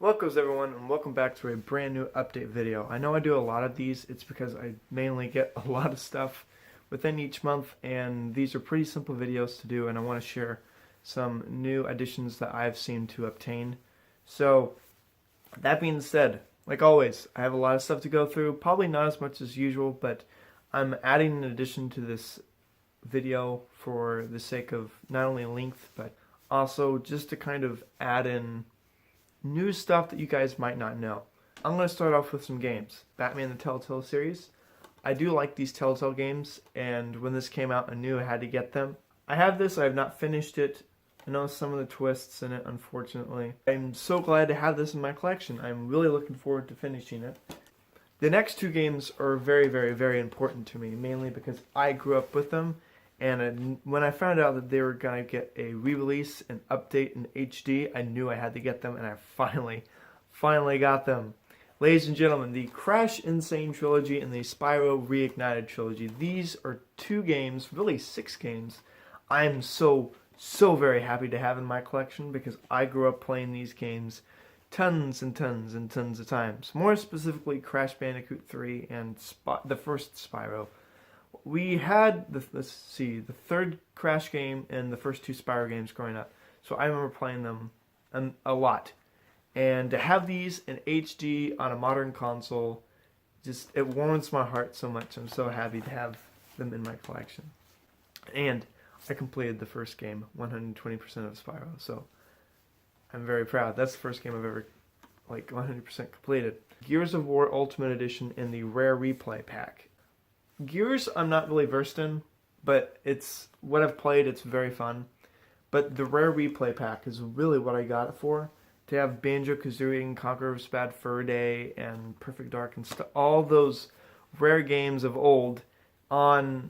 Welcome everyone, and welcome back to a brand new update video. I know I do a lot of these. It's because I mainly get a lot of stuff within each month, and these are pretty simple videos to do, and I want to share some new additions that I've seen to obtain. So that being said, like always, I have a lot of stuff to go through, probably not as much as usual, but I'm adding an addition to this video for the sake of not only length, but also just to kind of add in new stuff that you guys might not know. I'm going to start off with some games. Batman the Telltale series. I do like these Telltale games, and when this came out I knew I had to get them. I have this, I have not finished it. I know some of the twists in it, unfortunately. I'm so glad to have this in my collection. I'm really looking forward to finishing it. The next two games are very, very, very important to me, mainly because I grew up with them. And when I found out that they were going to get a re-release, an update in HD, I knew I had to get them, and I finally got them. Ladies and gentlemen, the Crash Insane Trilogy and the Spyro Reignited Trilogy. These are two games, really 6 games, I'm so very happy to have in my collection because I grew up playing these games tons and tons and tons of times. More specifically, Crash Bandicoot 3 and the first Spyro. We had the third Crash game and the first 2 Spyro games growing up, so I remember playing them a lot. And to have these in HD on a modern console, it warms my heart so much. I'm so happy to have them in my collection. And I completed the first game, 120% of Spyro, so I'm very proud. That's the first game I've ever 100% completed. Gears of War Ultimate Edition in the Rare Replay Pack. Gears I'm not really versed in, but it's what I've played, it's very fun. But the Rare Replay Pack is really what I got it for. To have Banjo-Kazooie and Conquer of Bad Fur Day and Perfect Dark and all those rare games of old on,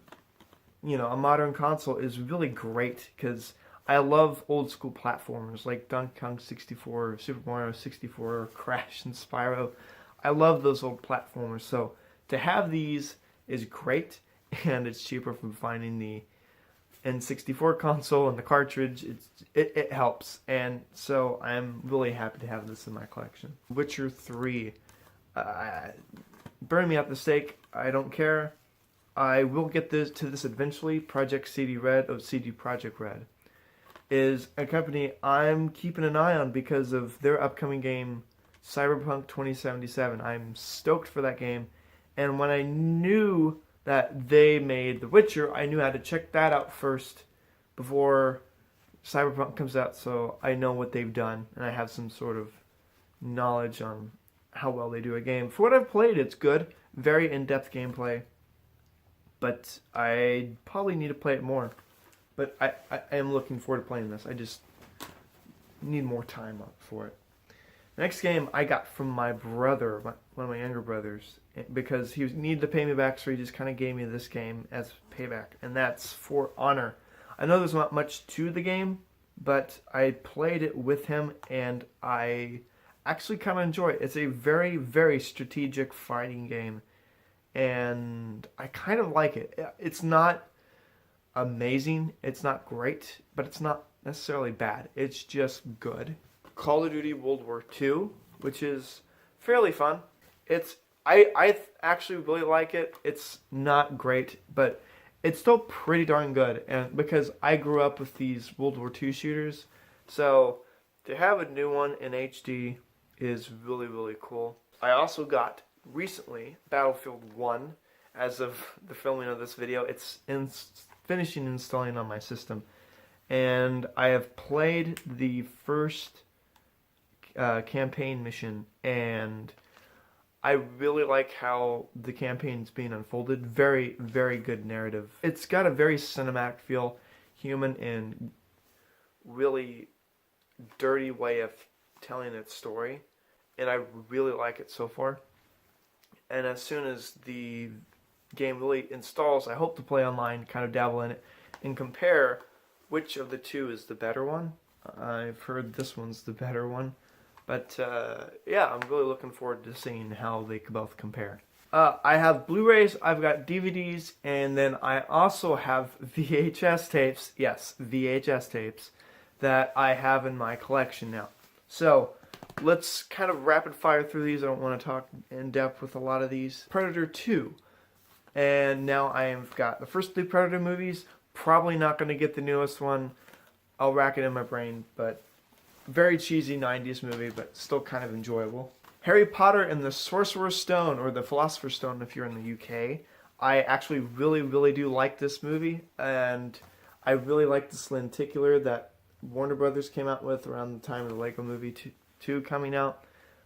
a modern console is really great because I love old school platformers like Donkey Kong 64, Super Mario 64, Crash and Spyro. I love those old platformers, so to have these is great, and it's cheaper from finding the N64 console and the cartridge. It helps, and so I'm really happy to have this in my collection. Witcher 3. Burn me at the stake, I don't care. I will get to this eventually. Project CD Red of CD Projekt Red is a company I'm keeping an eye on because of their upcoming game, Cyberpunk 2077. I'm stoked for that game. And when I knew that they made The Witcher, I knew I had to check that out first before Cyberpunk comes out, so I know what they've done, and I have some sort of knowledge on how well they do a game. For what I've played, it's good. Very in-depth gameplay, but I probably need to play it more. But I am looking forward to playing this. I just need more time for it. Next game I got from my brother, one of my younger brothers, because he needed to pay me back, so he just kind of gave me this game as payback, and that's For Honor. I know there's not much to the game, but I played it with him, and I actually kind of enjoy it. It's a very, very strategic fighting game, and I kind of like it. It's not amazing, it's not great, but it's not necessarily bad. It's just good. Call of Duty World War II, which is fairly fun. I actually really like it. It's not great, but it's still pretty darn good. And because I grew up with these World War II shooters, so to have a new one in HD is really, really cool. I also got recently Battlefield 1 as of the filming of this video. It's finishing installing on my system, and I have played the first campaign mission, and I really like how the campaign's being unfolded. Very, very good narrative. It's got a very cinematic feel, human and really dirty way of telling its story, and I really like it so far. And as soon as the game really installs, I hope to play online, kind of dabble in it, and compare which of the two is the better one. I've heard this one's the better one. But, yeah, I'm really looking forward to seeing how they both compare. I have Blu-rays, I've got DVDs, and then I also have VHS tapes. Yes, VHS tapes that I have in my collection now. So, let's kind of rapid fire through these. I don't want to talk in depth with a lot of these. Predator 2. And now I've got the first 3 Predator movies. Probably not going to get the newest one. I'll rack it in my brain, but very cheesy 90s movie, but still kind of enjoyable. Harry Potter and the Sorcerer's Stone, or the Philosopher's Stone if you're in the UK. I actually really do like this movie, and I really like this lenticular that Warner Brothers came out with around the time of the Lego Movie 2 coming out.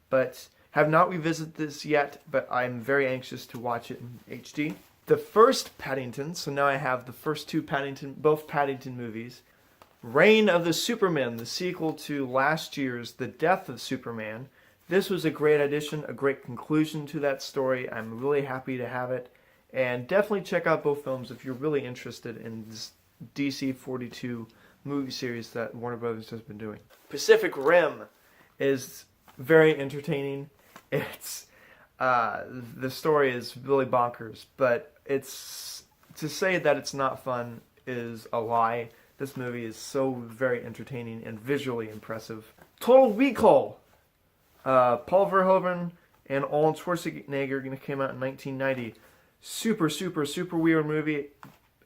But have not revisited this yet, but I'm very anxious to watch it in HD. The first Paddington, so now I have the first 2 both Paddington movies. Reign of the Superman, the sequel to last year's The Death of Superman. This was a great addition, a great conclusion to that story. I'm really happy to have it. And definitely check out both films if you're really interested in this DC 42 movie series that Warner Brothers has been doing. Pacific Rim is very entertaining. It's the story is really bonkers, but it's to say that it's not fun is a lie. This movie is so very entertaining and visually impressive. Total Recall. Paul Verhoeven and Arnold Schwarzenegger came out in 1990. Super weird movie.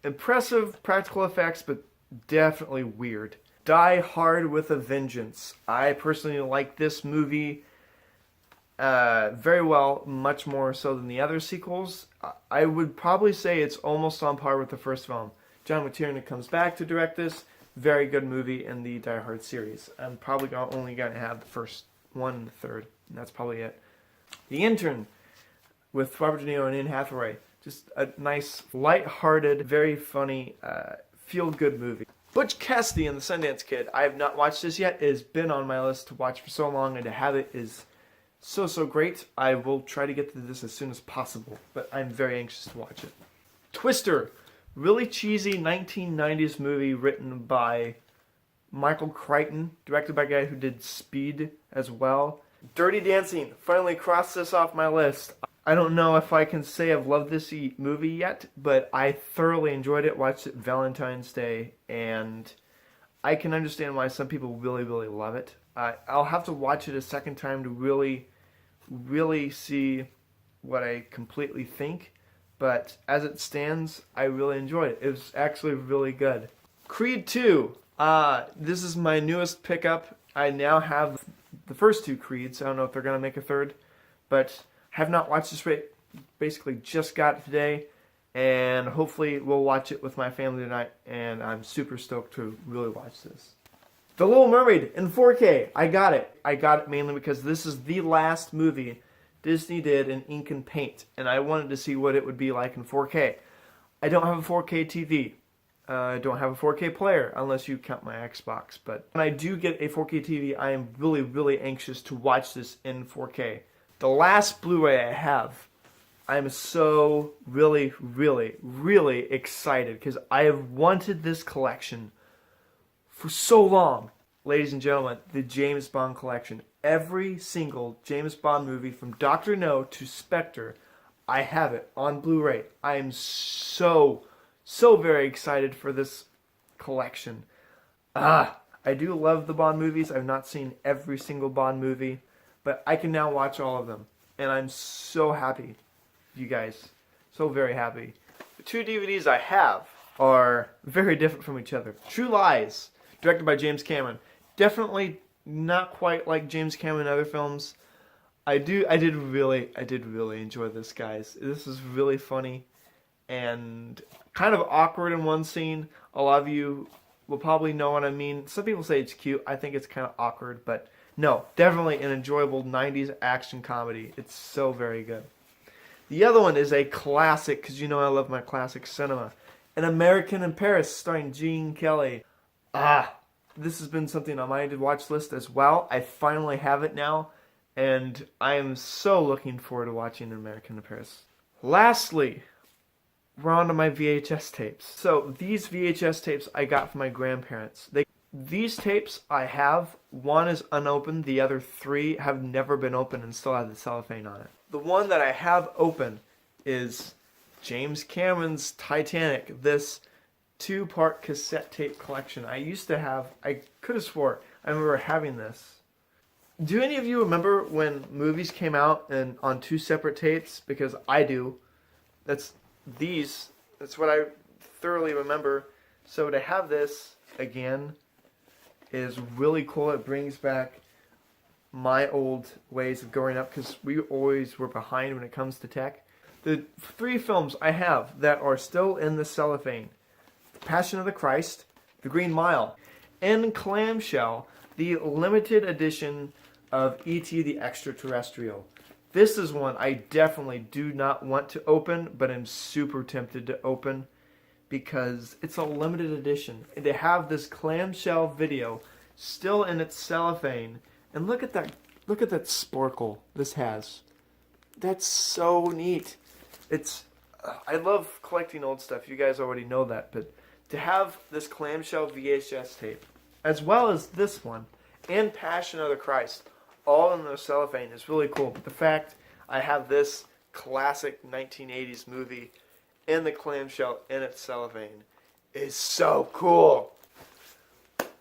Impressive practical effects, but definitely weird. Die Hard with a Vengeance. I personally like this movie very well, much more so than the other sequels. I would probably say it's almost on par with the first film. John McTiernan comes back to direct this. Very good movie in the Die Hard series. I'm probably only going to have the first one and the third, and that's probably it. The Intern with Robert De Niro and Anne Hathaway. Just a nice, light-hearted, very funny, feel-good movie. Butch Cassidy and the Sundance Kid. I have not watched this yet. It has been on my list to watch for so long, and to have it is so great. I will try to get to this as soon as possible, but I'm very anxious to watch it. Twister. Really cheesy 1990s movie written by Michael Crichton, directed by a guy who did Speed as well. Dirty Dancing. Finally crossed this off my list. I don't know if I can say I've loved this movie yet, but I thoroughly enjoyed it. Watched it Valentine's Day, and I can understand why some people really love it. I'll have to watch it a second time to really see what I completely think. But as it stands, I really enjoyed it. It was actually really good. Creed 2. This is my newest pickup. I now have the first 2 Creeds. I don't know if they're going to make a third, but have not watched this. Basically just got it today, and hopefully we'll watch it with my family tonight, and I'm super stoked to really watch this. The Little Mermaid in 4K. I got it. I got it mainly because this is the last movie Disney did in ink and paint, and I wanted to see what it would be like in 4K. I don't have a 4K TV. I don't have a 4K player, unless you count my Xbox. But when I do get a 4K TV, I am really anxious to watch this in 4K. The last Blu-ray I have, I'm so really excited because I have wanted this collection for so long. Ladies and gentlemen, the James Bond collection. Every single James Bond movie from Dr. No to Spectre, I have it on Blu-ray. I am so very excited for this collection. I do love the Bond movies. I've not seen every single Bond movie, but I can now watch all of them. And I'm so happy, you guys. So very happy. The 2 DVDs I have are very different from each other. True Lies, directed by James Cameron. Definitely not quite like James Cameron in other films. I did really enjoy this, guys. This is really funny and kind of awkward in one scene. A lot of you will probably know what I mean. Some people say it's cute. I think it's kind of awkward, but no, definitely an enjoyable 90s action comedy. It's so very good. The other one is a classic, because you know I love my classic cinema. An American in Paris, starring Gene Kelly. This has been something on my watch list as well. I finally have it now, and I am so looking forward to watching An American in Paris. Lastly, we're on to my VHS tapes. So these VHS tapes I got from my grandparents. These tapes I have, one is unopened, the other 3 have never been opened and still have the cellophane on it. The one that I have open is James Cameron's Titanic, this 2-part cassette tape collection. I could have swore I remember having this. Do any of you remember when movies came out and on two separate tapes? Because I do. That's what I thoroughly remember. So to have this again is really cool. It brings back my old ways of growing up because we always were behind when it comes to tech. The 3 films I have that are still in the cellophane: The Passion of the Christ, The Green Mile, and Clamshell, the limited edition of E.T. the Extraterrestrial. This is one I definitely do not want to open, but I'm super tempted to open because it's a limited edition. And to have this clamshell video still in its cellophane, and look at that sporkle this has. That's so neat. I love collecting old stuff. You guys already know that, but to have this clamshell VHS tape, as well as this one, and Passion of the Christ, all in the cellophane is really cool. But the fact I have this classic 1980s movie in the clamshell in its cellophane is so cool.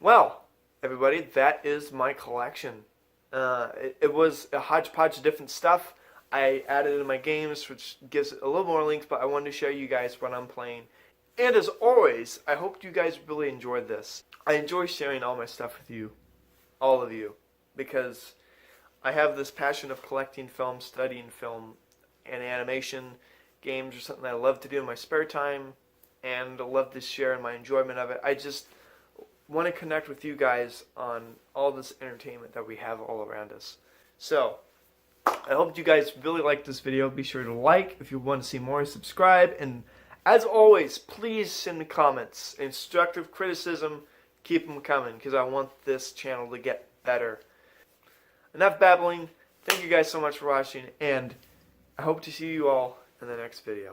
Well, everybody, that is my collection. It was a hodgepodge of different stuff. I added it in my games, which gives it a little more links, but I wanted to show you guys what I'm playing. And as always, I hope you guys really enjoyed this. I enjoy sharing all my stuff with you, all of you, because I have this passion of collecting film, studying film, and animation. Games are something I love to do in my spare time, and I love to share in my enjoyment of it. I just want to connect with you guys on all this entertainment that we have all around us. So, I hope you guys really liked this video. Be sure to like if you want to see more, subscribe, and as always, please send the comments. Constructive criticism, keep them coming, because I want this channel to get better. Enough babbling. Thank you guys so much for watching, and I hope to see you all in the next video.